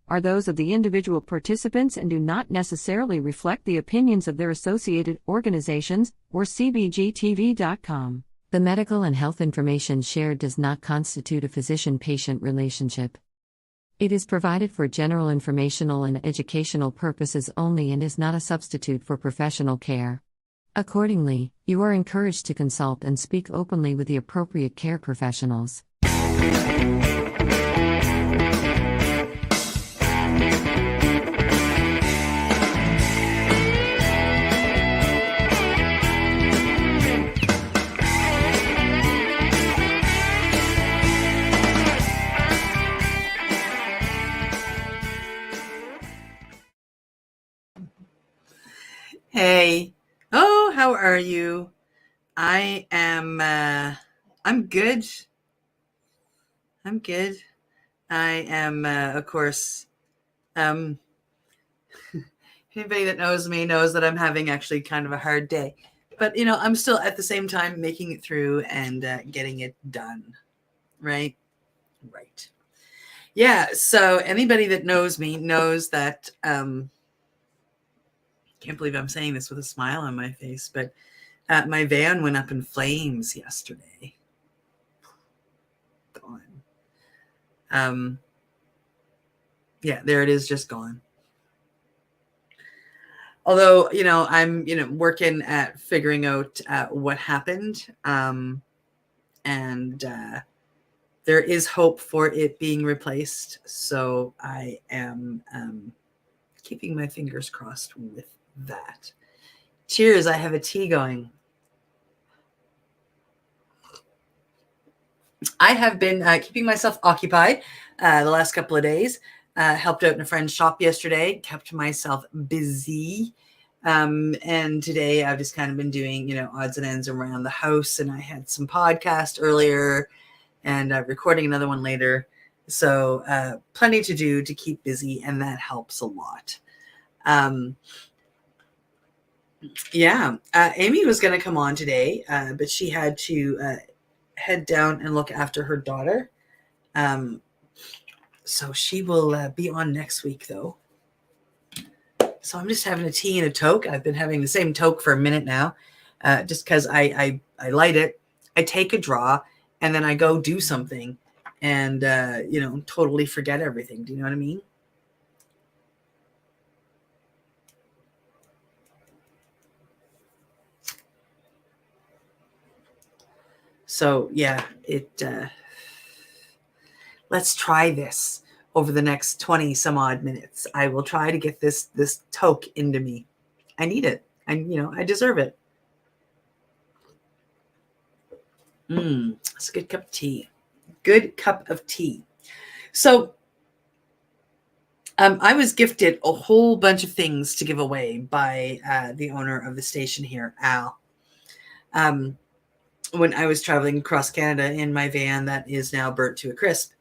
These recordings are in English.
are those of the individual participants and do not necessarily reflect the opinions of their associated organizations or cbgtv.com. The medical and health information shared does not constitute a physician-patient relationship. It is provided for general informational and educational purposes only and is not a substitute for professional care. Accordingly, you are encouraged to consult and speak openly with the appropriate care professionals. Hey. Oh, how are you? I am, I'm good. I'm good. I am, of course, anybody that knows me knows that I'm having actually kind of a hard day. But, I'm still at the same time making it through and getting it done. Right? Right. Yeah, so anybody that knows me knows that, can't believe I'm saying this with a smile on my face, but my van went up in flames yesterday. Gone. Yeah, there it is, just gone. Although, I'm, working at figuring out what happened. And there is hope for it being replaced. So I am keeping my fingers crossed with that. Cheers, I have a tea going. I have been keeping myself occupied the last couple of days. Helped out in a friend's shop yesterday, kept myself busy. And today I've just kind of been doing, odds and ends around the house. And I had some podcast earlier and recording another one later. So plenty to do to keep busy, and that helps a lot. Yeah, Amy was going to come on today, but she had to head down and look after her daughter. So she will be on next week, though. So I'm just having a tea and a toke. I've been having the same toke for a minute now, just because I light it, I take a draw, and then I go do something and, totally forget everything. Do you know what I mean? So yeah, let's try this over the next 20 some odd minutes. I will try to get this toke into me. I need it. I deserve it. It's a good cup of tea. Good cup of tea. So I was gifted a whole bunch of things to give away by the owner of the station here, Al. When I was traveling across Canada in my van that is now burnt to a crisp.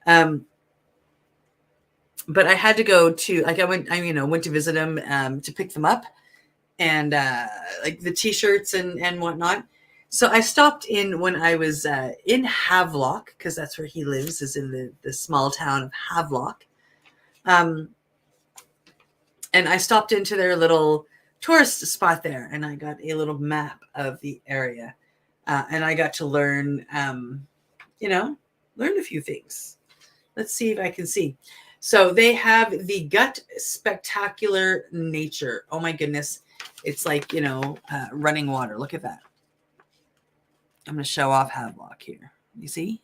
But I had to go to, I went to visit him to pick them up, and like the t-shirts and whatnot. So I stopped in when I was in Havelock, because that's where he lives, is in the small town of Havelock. And I stopped into their little tourist spot there, and I got a little map of the area. And I got to learn, learn a few things. Let's see if I can see. So they have the Gut Spectacular Nature. Oh my goodness. It's like, running water. Look at that. I'm going to show off Havelock here. You see?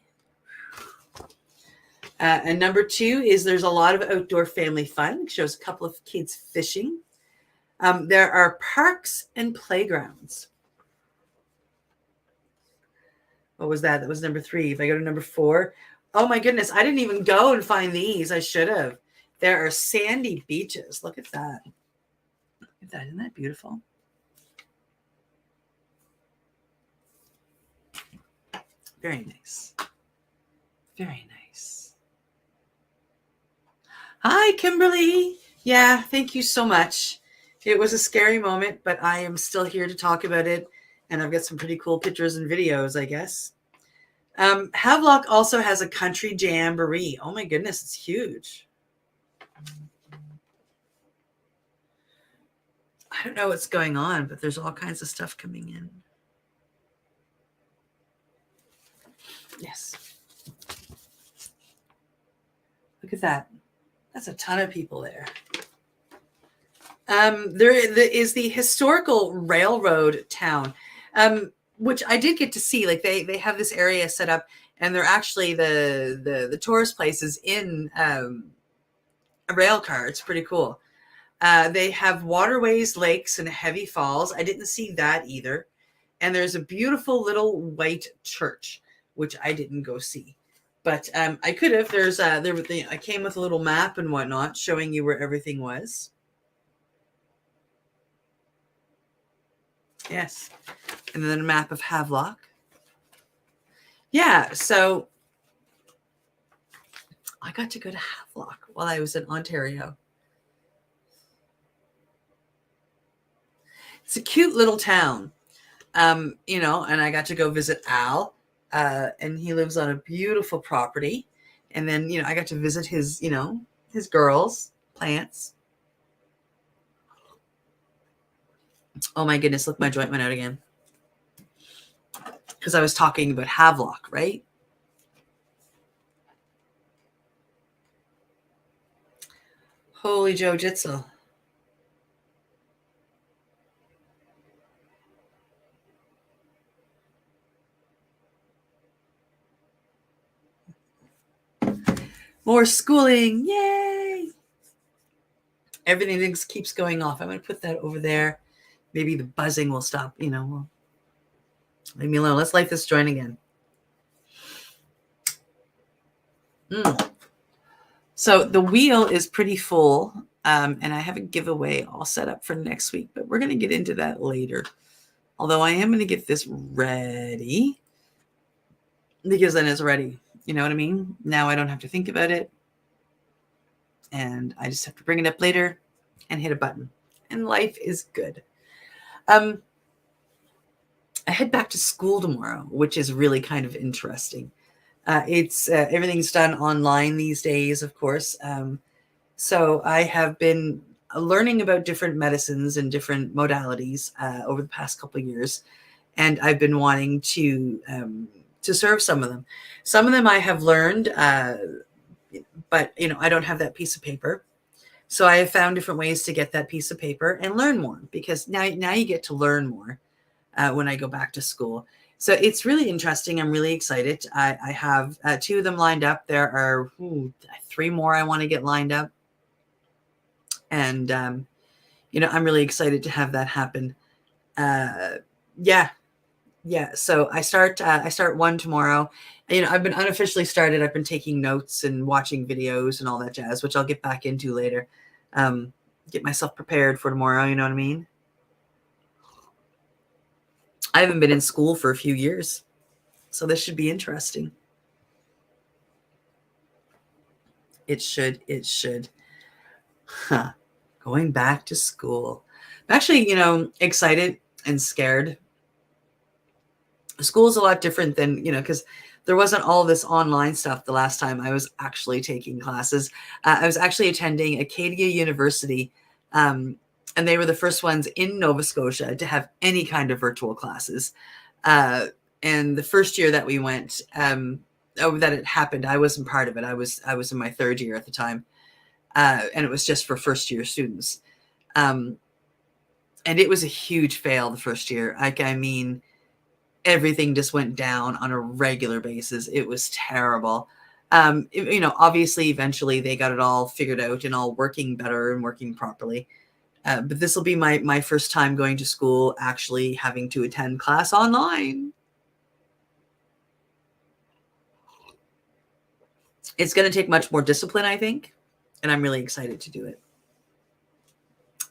And number 2 is there's a lot of outdoor family fun. It shows a couple of kids fishing. There are parks and playgrounds. What was that? That was number 3. If I go to number 4, oh my goodness, I didn't even go and find these. I should have. There are sandy beaches. Look at that. Look at that. Isn't that beautiful? Very nice. Very nice. Hi, Kimberly. Yeah, thank you so much. It was a scary moment, but I am still here to talk about it. And I've got some pretty cool pictures and videos, I guess. Havelock also has a country jamboree. Oh my goodness, it's huge. I don't know what's going on, but there's all kinds of stuff coming in. Yes. Look at that. That's a ton of people there. There is the historical railroad town, which I did get to see. Like they have this area set up, and they're actually the tourist places in a rail car. It's pretty cool. They have waterways, lakes, and heavy falls. I didn't see that either. And there's a beautiful little white church, which I didn't go see. But I could have. I came with a little map and whatnot showing you where everything was. Yes. And then a map of Havelock. Yeah, so I got to go to Havelock while I was in Ontario. It's a cute little town. And I got to go visit Al, and he lives on a beautiful property. And then, I got to visit his girls, plants. Oh my goodness, look, my joint went out again. Because I was talking about Havelock, right? Holy Joe Jitzel. More schooling. Yay. Everything just keeps going off. I'm going to put that over there. Maybe the buzzing will stop. Leave me alone. Let's light this joint again. So the wheel is pretty full. And I have a giveaway all set up for next week. But we're going to get into that later. Although I am going to get this ready. Because then it's ready. You know what I mean? Now I don't have to think about it. And I just have to bring it up later and hit a button. And life is good. I head back to school tomorrow, which is really kind of interesting. It's everything's done online these days, of course. So I have been learning about different medicines and different modalities over the past couple of years. And I've been wanting to serve some of them. Some of them I have learned, but I don't have that piece of paper. So I have found different ways to get that piece of paper and learn more, because now you get to learn more when I go back to school. So it's really interesting. I'm really excited. I have 2 of them lined up. There are 3 more I want to get lined up. And, I'm really excited to have that happen. Yeah. So I start one tomorrow. I've been unofficially started. I've been taking notes and watching videos and all that jazz, which I'll get back into later. Get myself prepared for tomorrow. You know what I mean? I haven't been in school for a few years, so this should be interesting. It should. Huh. Going back to school. I'm actually, excited and scared. School is a lot different than, because there wasn't all this online stuff the last time I was actually taking classes. I was actually attending Acadia University, and they were the first ones in Nova Scotia to have any kind of virtual classes. And the first year that we went, that it happened, I wasn't part of it. I was in my 3rd year at the time, and it was just for first-year students. And it was a huge fail the first year. Everything just went down on a regular basis. It was terrible. Obviously, eventually they got it all figured out and all working better and working properly. But this will be my first time going to school, actually having to attend class online. It's going to take much more discipline, I think, and I'm really excited to do it.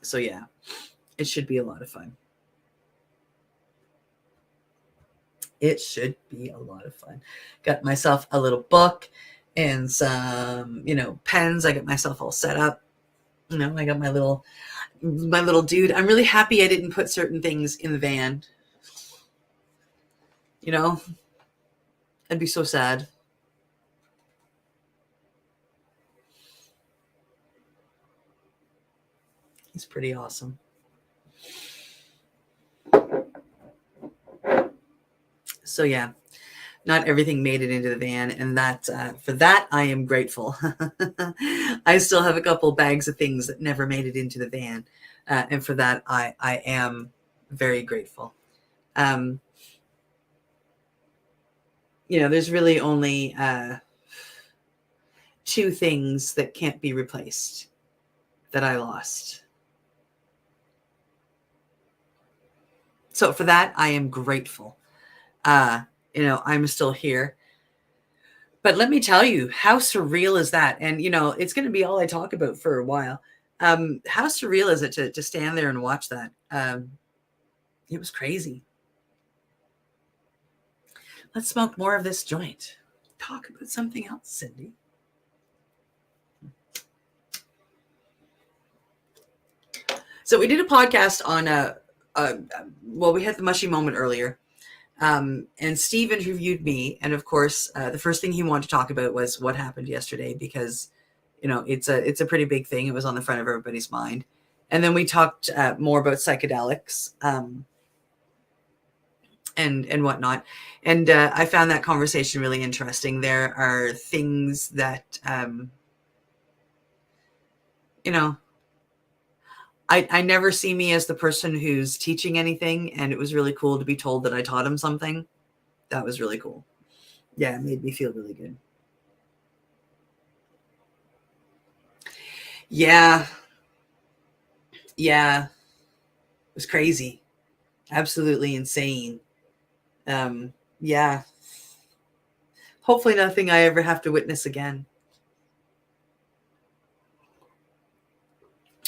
So yeah, it should be a lot of fun. It should be a lot of fun. Got myself a little book and some, pens. I got myself all set up. I got my little dude. I'm really happy I didn't put certain things in the van. I'd be so sad. He's pretty awesome. So yeah, not everything made it into the van, and that for that I am grateful. I still have a couple bags of things that never made it into the van, and for that I am very grateful. There's really only two things that can't be replaced that I lost. So for that, I am grateful. I'm still here. But let me tell you, how surreal is that? And, it's going to be all I talk about for a while. How surreal is it to stand there and watch that? It was crazy. Let's smoke more of this joint. Talk about something else, Cindy. So we did a podcast on, we had the mushy moment earlier. And Steve interviewed me. And of course, the first thing he wanted to talk about was what happened yesterday, because, it's a pretty big thing. It was on the front of everybody's mind. And then we talked more about psychedelics and whatnot. And I found that conversation really interesting. There are things that, I never see me as the person who's teaching anything. And it was really cool to be told that I taught him something. That was really cool. Yeah, it made me feel really good. Yeah. It was crazy. Absolutely insane. Yeah. Hopefully nothing I ever have to witness again.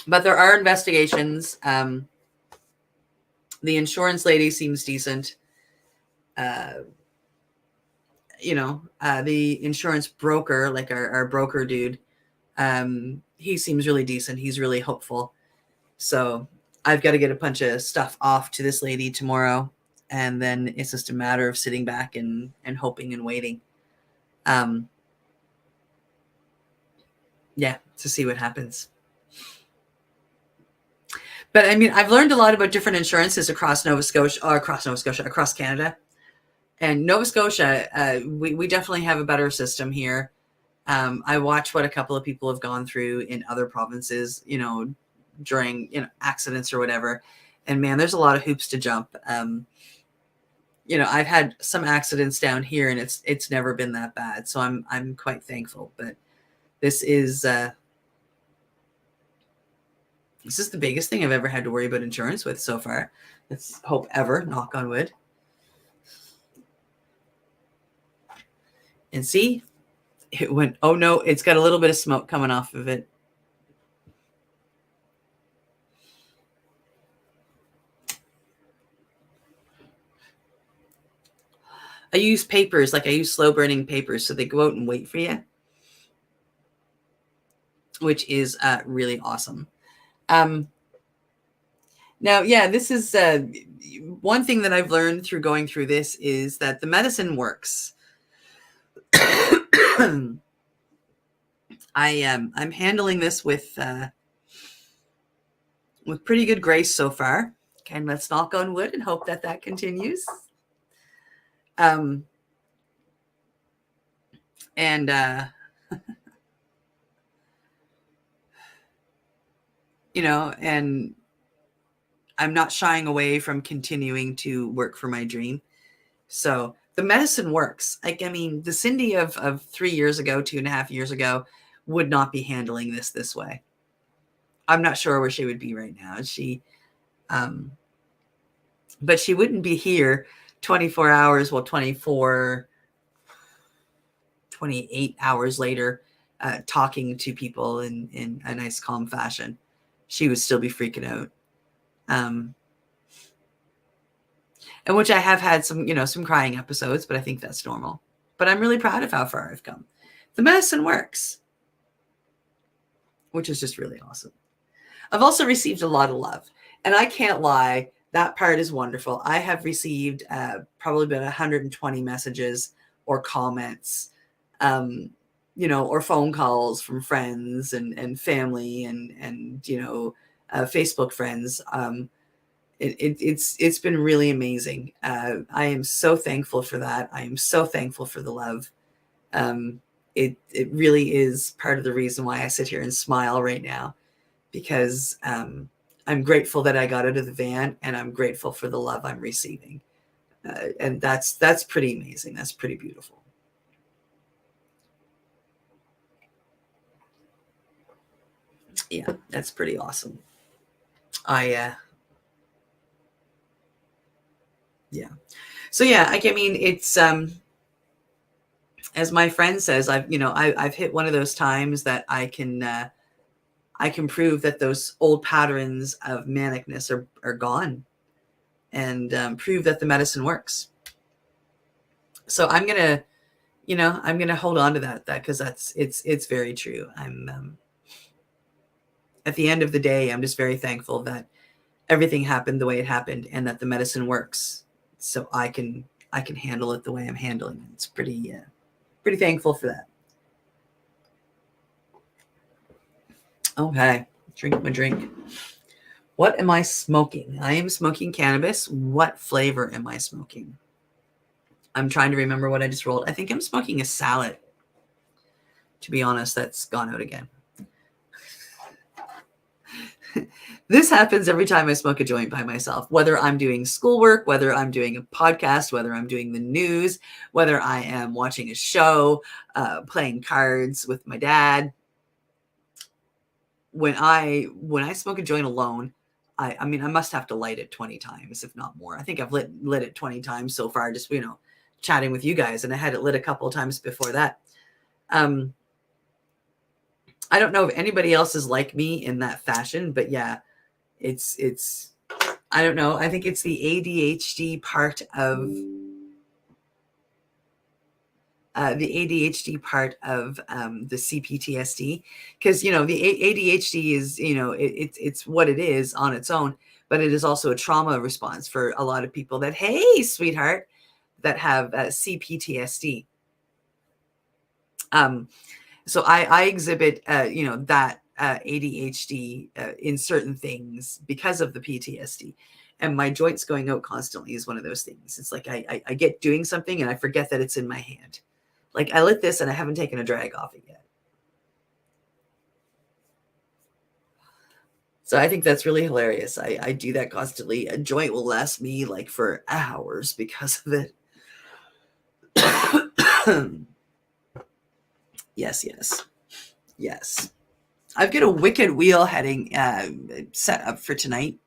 But there are investigations. The insurance lady seems decent. The insurance broker, like our broker dude, he seems really decent. He's really hopeful. So I've got to get a bunch of stuff off to this lady tomorrow. And then it's just a matter of sitting back and hoping and waiting. To see what happens. But I mean, I've learned a lot about different insurances across Canada. And Nova Scotia, we definitely have a better system here. I watch what a couple of people have gone through in other provinces, during, accidents or whatever. And man, there's a lot of hoops to jump. I've had some accidents down here and it's never been that bad. So I'm quite thankful, but this is the biggest thing I've ever had to worry about insurance with so far. Let's hope ever, knock on wood. And see, it went, oh no, it's got a little bit of smoke coming off of it. I use papers, like I use slow burning papers, so they go out and wait for you, which is really awesome. Now, yeah, this is one thing that I've learned through going through this is that the medicine works. I'm handling this with pretty good grace so far. Okay, and let's knock on wood and hope that continues. And and I'm not shying away from continuing to work for my dream. So the medicine works. Like, I mean, the Cindy of 3 years ago, 2.5 years ago, would not be handling this way. I'm not sure where she would be right now. But she wouldn't be here 24 hours, 28 hours later, talking to people in a nice, calm fashion. She would still be freaking out. And which I have had some crying episodes, but I think that's normal. But I'm really proud of how far I've come. The medicine works, which is just really awesome. I've also received a lot of love, and I can't lie, that part is wonderful. I have received probably about 120 messages or comments, or phone calls from friends and family and Facebook friends. It's been really amazing. I am so thankful for that. I am so thankful for the love. It really is part of the reason why I sit here and smile right now, because I'm grateful that I got out of the van, and I'm grateful for the love I'm receiving. And that's pretty amazing. That's pretty beautiful. Yeah, that's pretty awesome. Yeah. So yeah, I mean, it's as my friend says, I've hit one of those times that I can prove that those old patterns of manicness are gone, and prove that the medicine works. So I'm gonna hold on to that because it's very true. I'm at the end of the day, I'm just very thankful that everything happened the way it happened, and that the medicine works, so I can handle it the way I'm handling it. It's pretty thankful for that. Okay, drink my drink. What am I smoking? I am smoking cannabis. What flavor am I smoking? I'm trying to remember what I just rolled. I think I'm smoking a salad. To be honest, that's gone out again. This happens every time I smoke a joint by myself, whether I'm doing schoolwork, whether I'm doing a podcast, whether I'm doing the news, whether I am watching a show, playing cards with my dad. When I smoke a joint alone, I mean, I must have to light it 20 times, if not more. I think I've lit it 20 times so far, just, chatting with you guys, and I had it lit a couple of times before that. I don't know if anybody else is like me in that fashion, but yeah, it's I don't know. I think it's the ADHD part of the CPTSD, because the ADHD is, it's what it is on its own, but it is also a trauma response for a lot of people that, hey, sweetheart, that have CPTSD. So I exhibit, that ADHD in certain things because of the PTSD. And my joints going out constantly is one of those things. It's like I get doing something and I forget that it's in my hand. Like, I lit this and I haven't taken a drag off it yet. So I think that's really hilarious. I do that constantly. A joint will last me like for hours because of it. Yes. I've got a wicked wheel heading set up for tonight.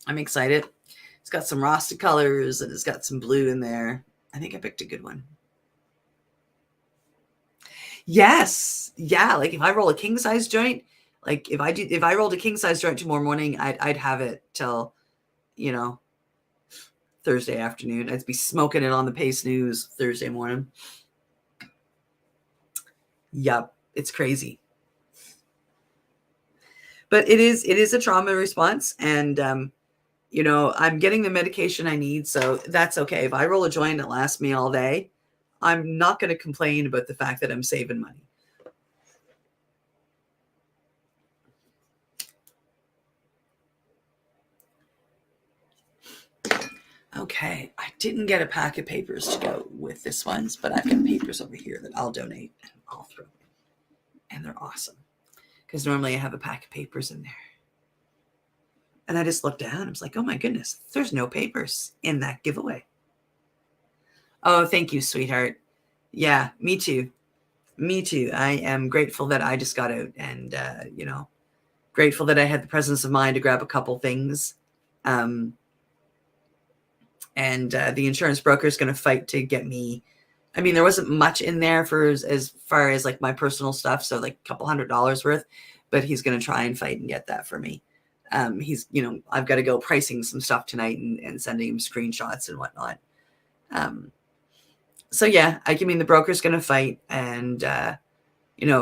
I'm excited. It's got some Rasta colors and it's got some blue in there. I think I picked a good one. Yes. Yeah. Like, if I roll a king size joint, like if I rolled a king size joint tomorrow morning, I'd have it till, Thursday afternoon. I'd be smoking it on the Pace News Thursday morning. Yep. It's crazy. But it is a trauma response, and I'm getting the medication I need, so that's okay. If I roll a joint that lasts me all day, I'm not going to complain about the fact that I'm saving money. Okay, I didn't get a pack of papers to go with this ones, but I've got papers over here that I'll donate and I'll throw in. And they're awesome, because normally I have a pack of papers in there. And I just looked down. I was like, oh my goodness, there's no papers in that giveaway. Oh, thank you, sweetheart. Yeah, me too. Me too. I am grateful that I just got out, and, grateful that I had the presence of mind to grab a couple things. And the insurance broker is going to fight to get me. I mean, there wasn't much in there for as far as like my personal stuff, so like a couple $100 worth, but he's going to try and fight and get that for me. I've got to go pricing some stuff tonight and sending him screenshots and whatnot. So yeah, I mean, the broker's going to fight, and,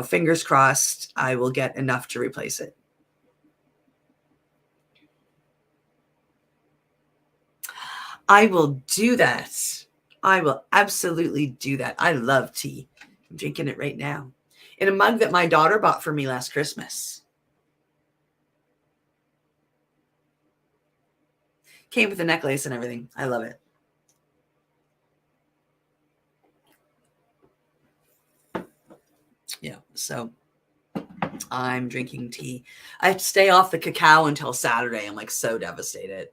fingers crossed, I will get enough to replace it. I will do that. I will absolutely do that. I love tea. I'm drinking it right now in a mug that my daughter bought for me last Christmas. Came with a necklace and everything. I love it. Yeah, so I'm drinking tea. I have to stay off the cacao until Saturday. I'm like so devastated.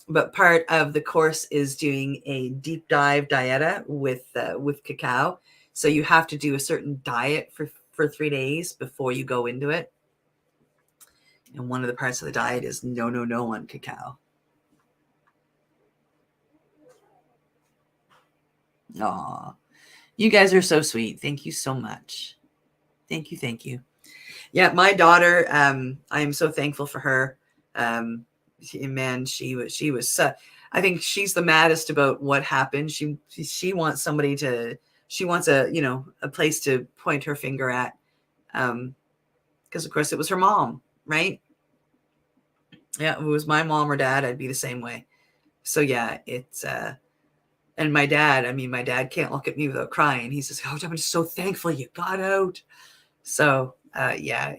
But part of the course is doing a deep dive dieta with cacao. So you have to do a certain diet for 3 days before you go into it. And one of the parts of the diet is no on cacao. Aw, you guys are so sweet. Thank you so much. Thank you. Yeah, my daughter, I am so thankful for her. Man, she was I think she's the maddest about what happened. She wants somebody to, she wants a place to point her finger at. Because of course it was her mom, right? Yeah, if it was my mom or dad, I'd be the same way. So yeah, it's and my dad can't look at me without crying. He says, "Oh, I'm just so thankful you got out." So yeah,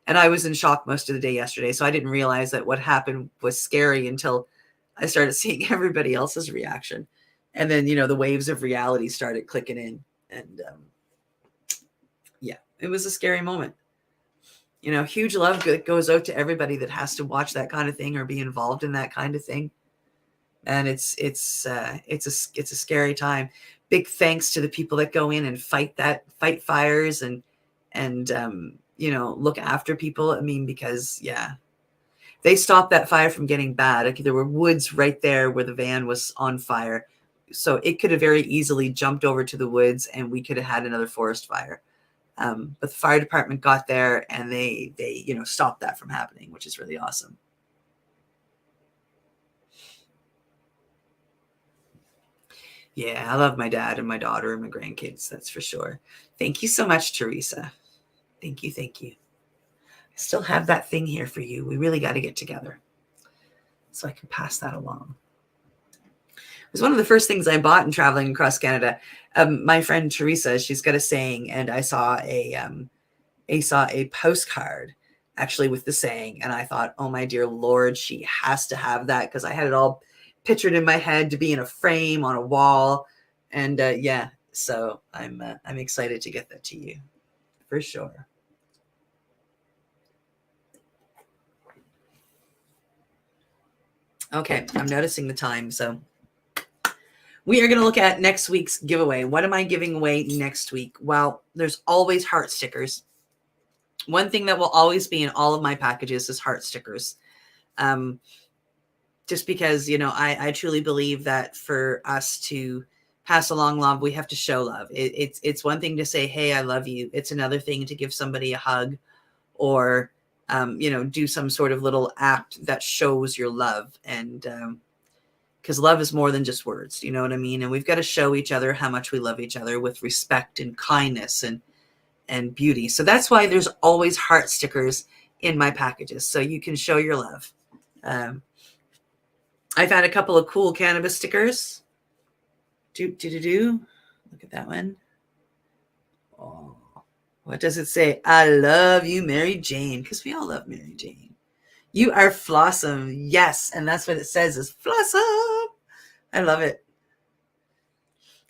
and I was in shock most of the day yesterday, so I didn't realize that what happened was scary until I started seeing everybody else's reaction, and then the waves of reality started clicking in, and yeah, it was a scary moment. Huge love goes out to everybody that has to watch that kind of thing or be involved in that kind of thing, and it's a scary time. Big thanks to the people that go in and fight fires and look after people. I mean, because yeah, they stopped that fire from getting bad. Like, there were woods right there where the van was on fire, so it could have very easily jumped over to the woods and we could have had another forest fire. But the fire department got there and they stopped that from happening, which is really awesome. Yeah, I love my dad and my daughter and my grandkids. That's for sure. Thank you so much, Teresa. Thank you. I still have that thing here for you. We really got to get together so I can pass that along. It was one of the first things I bought in traveling across Canada. My friend Teresa, she's got a saying, and I saw a postcard actually with the saying, and I thought, oh my dear Lord, she has to have that, because I had it all pictured in my head to be in a frame on a wall, and yeah, so I'm excited to get that to you for sure. Okay, I'm noticing the time, so we are going to look at next week's giveaway. What am I giving away next week? Well, there's always heart stickers. One thing that will always be in all of my packages is heart stickers. Just because, I truly believe that for us to pass along love, we have to show love. It's one thing to say, hey, I love you. It's another thing to give somebody a hug or, do some sort of little act that shows your love. And because love is more than just words, you know what I mean? And we've got to show each other how much we love each other with respect and kindness and beauty. So that's why there's always heart stickers in my packages, so you can show your love. I found a couple of cool cannabis stickers. Look at that one. Oh, what does it say? I love you, Mary Jane, because we all love Mary Jane. You are Flossom. Yes, and that's what it says, is Flossom. I love it.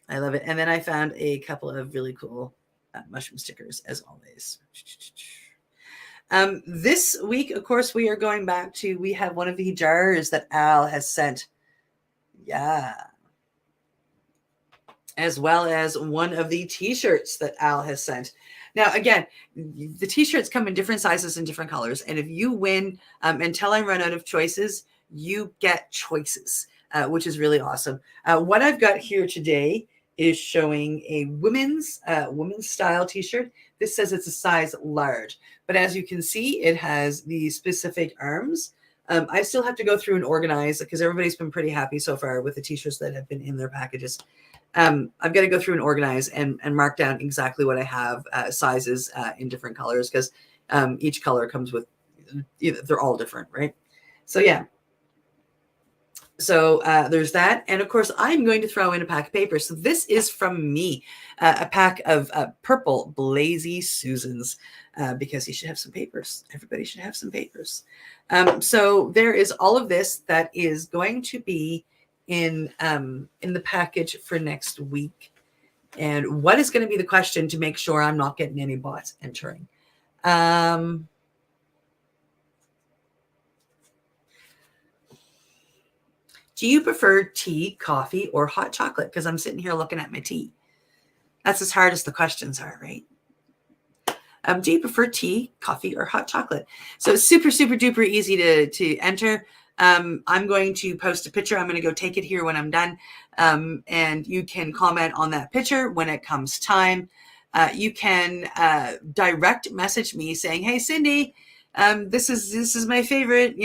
And then I found a couple of really cool mushroom stickers, as always. This week, of course, we are going back to, we have one of the jars that Al has sent. Yeah. As well as one of the t-shirts that Al has sent. Now, again, the t-shirts come in different sizes and different colors. And if you win, until I run out of choices, you get choices, which is really awesome. What I've got here today is showing a women's style t-shirt. This says it's a size large, but as you can see, it has the specific arms. I still have to go through and organize, because everybody's been pretty happy so far with the t-shirts that have been in their packages. I've got to go through and organize and mark down exactly what I have, sizes in different colors, because each color comes with, they're all different, right? So yeah. So there's that. And of course, I'm going to throw in a pack of papers. So this is from me, a pack of purple Blazy Susans, because you should have some papers. Everybody should have some papers. So there is all of this that is going to be in the package for next week. And what is going to be the question to make sure I'm not getting any bots entering? Do you prefer tea, coffee, or hot chocolate? Because I'm sitting here looking at my tea. That's as hard as the questions are, right? Do you prefer tea, coffee, or hot chocolate? So it's super, super duper easy to enter. I'm going to post a picture. I'm going to go take it here when I'm done. And you can comment on that picture when it comes time. You can direct message me saying, hey, Cindy, this is my favorite,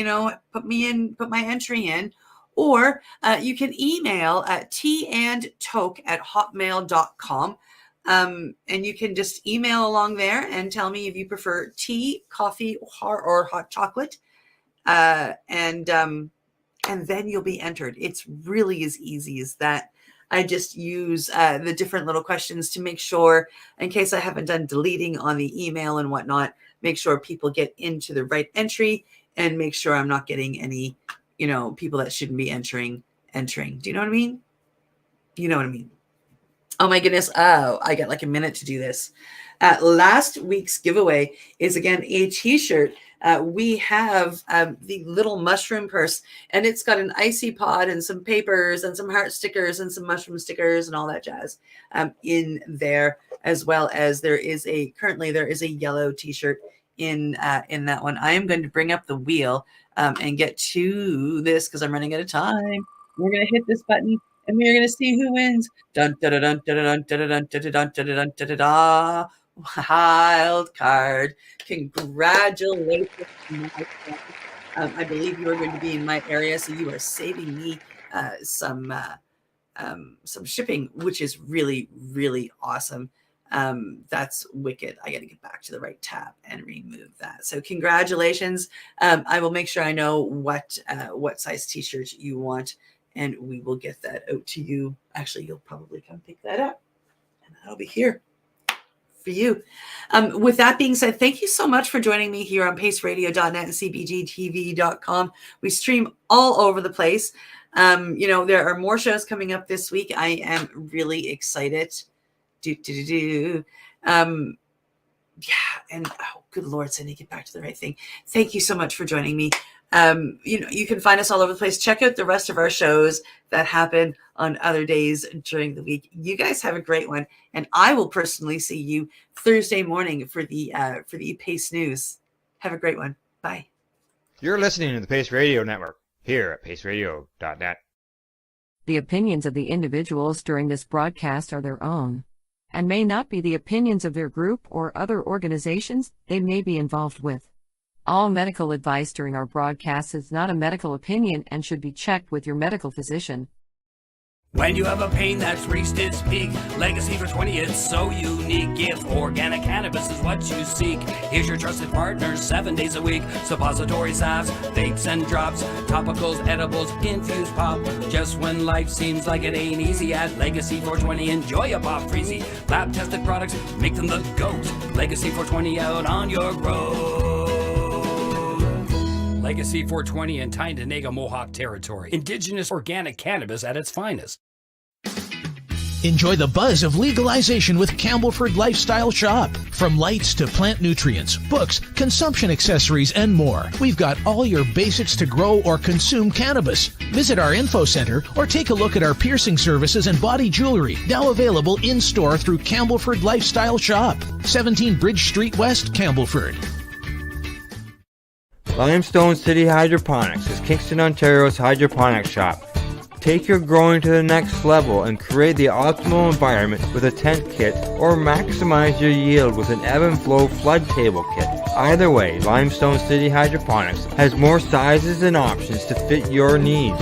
put my entry in. Or you can email at teaandtok@hotmail.com. And you can just email along there and tell me if you prefer tea, coffee, or hot chocolate. And then you'll be entered. It's really as easy as that. I just use the different little questions to make sure, in case I haven't done deleting on the email and whatnot, make sure people get into the right entry and make sure I'm not getting any people that shouldn't be entering. Do you know what I mean? You know what I mean? Oh my goodness. Oh, I got like a minute to do this. Last week's giveaway is again a t-shirt. We have the little mushroom purse, and it's got an icy pod and some papers and some heart stickers and some mushroom stickers and all that jazz in there, as well as there is a yellow t-shirt in that one. I am going to bring up the wheel and get to this because I'm running out of time. We're going to hit this button and we're going to see who wins. Dun, dun, dun, dun, dun, dun, dun, dun, dun, dun, dun, dun, dun. Wild card. Congratulations. I believe you are going to be in my area, so you are saving me some shipping, which is really, really awesome. That's wicked. I got to get back to the right tab and remove that. So congratulations. I will make sure I know what size t-shirt you want, and we will get that out to you. Actually, you'll probably come pick that up, and that'll be here for you. With that being said, thank you so much for joining me here on paceradio.net and cbgtv.com. We stream all over the place. There are more shows coming up this week. I am really excited. And good Lord, Cindy, get back to the right thing. Thank you so much for joining me. You can find us all over the place. Check out the rest of our shows that happen on other days during the week. You guys have a great one, and I will personally see you Thursday morning for the Pace News. Have a great one. Bye. You're listening to the Pace Radio Network here at paceradio.net. The opinions of the individuals during this broadcast are their own, and may not be the opinions of their group or other organizations they may be involved with. All medical advice during our broadcast is not a medical opinion and should be checked with your medical physician. When you have a pain that's reached its peak, Legacy for 20, it's so unique. If organic cannabis is what you seek, here's your trusted partner 7 days a week. Suppository salves, vapes and drops, topicals, edibles, infused pop. Just when life seems like it ain't easy, at Legacy 420, enjoy a pop freezy. Lab tested products, make them the GOAT. Legacy 420 out on your road. Legacy 420 in Tyndonega Mohawk territory. Indigenous organic cannabis at its finest. Enjoy the buzz of legalization with Campbellford Lifestyle Shop. From lights to plant nutrients, books, consumption accessories, and more, we've got all your basics to grow or consume cannabis. Visit our info center or take a look at our piercing services and body jewelry, now available in-store through Campbellford Lifestyle Shop, 17 Bridge Street West, Campbellford. Limestone City Hydroponics is Kingston, Ontario's hydroponics shop. Take your growing to the next level and create the optimal environment with a tent kit, or maximize your yield with an ebb and flow flood table kit. Either way, Limestone City Hydroponics has more sizes and options to fit your needs.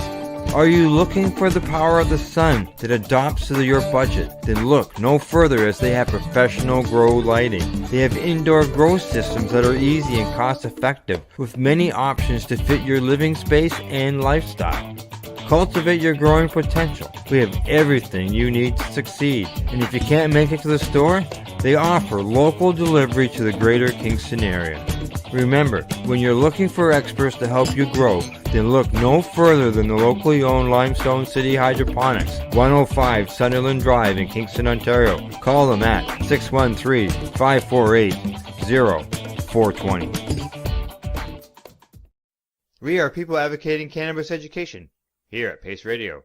Are you looking for the power of the sun that adapts to your budget? Then look no further, as they have professional grow lighting. They have indoor grow systems that are easy and cost effective, with many options to fit your living space and lifestyle. Cultivate your growing potential. We have everything you need to succeed. And if you can't make it to the store, they offer local delivery to the greater Kingston area. Remember, when you're looking for experts to help you grow, then look no further than the locally owned Limestone City Hydroponics, 105 Sunderland Drive in Kingston, Ontario. Call them at 613-548-0420. We are people advocating cannabis education here at paceradio.net.